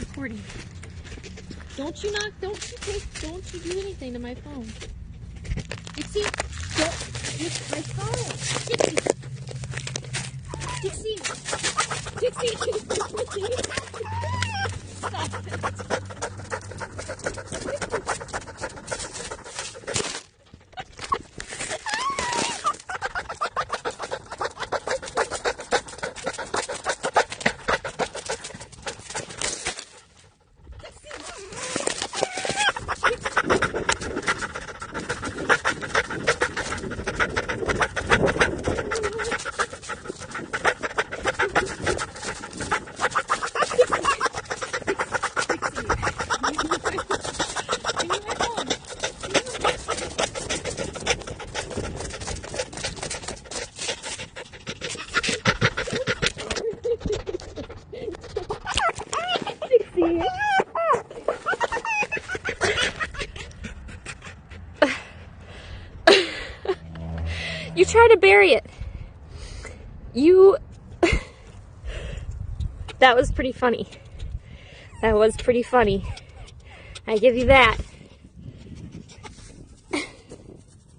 recording. Don't you knock, don't you do anything to my phone. Dixie, don't, my phone. Dixie. Dixie. Stop it. You try to bury it. That was pretty funny. That was pretty funny. I give you that.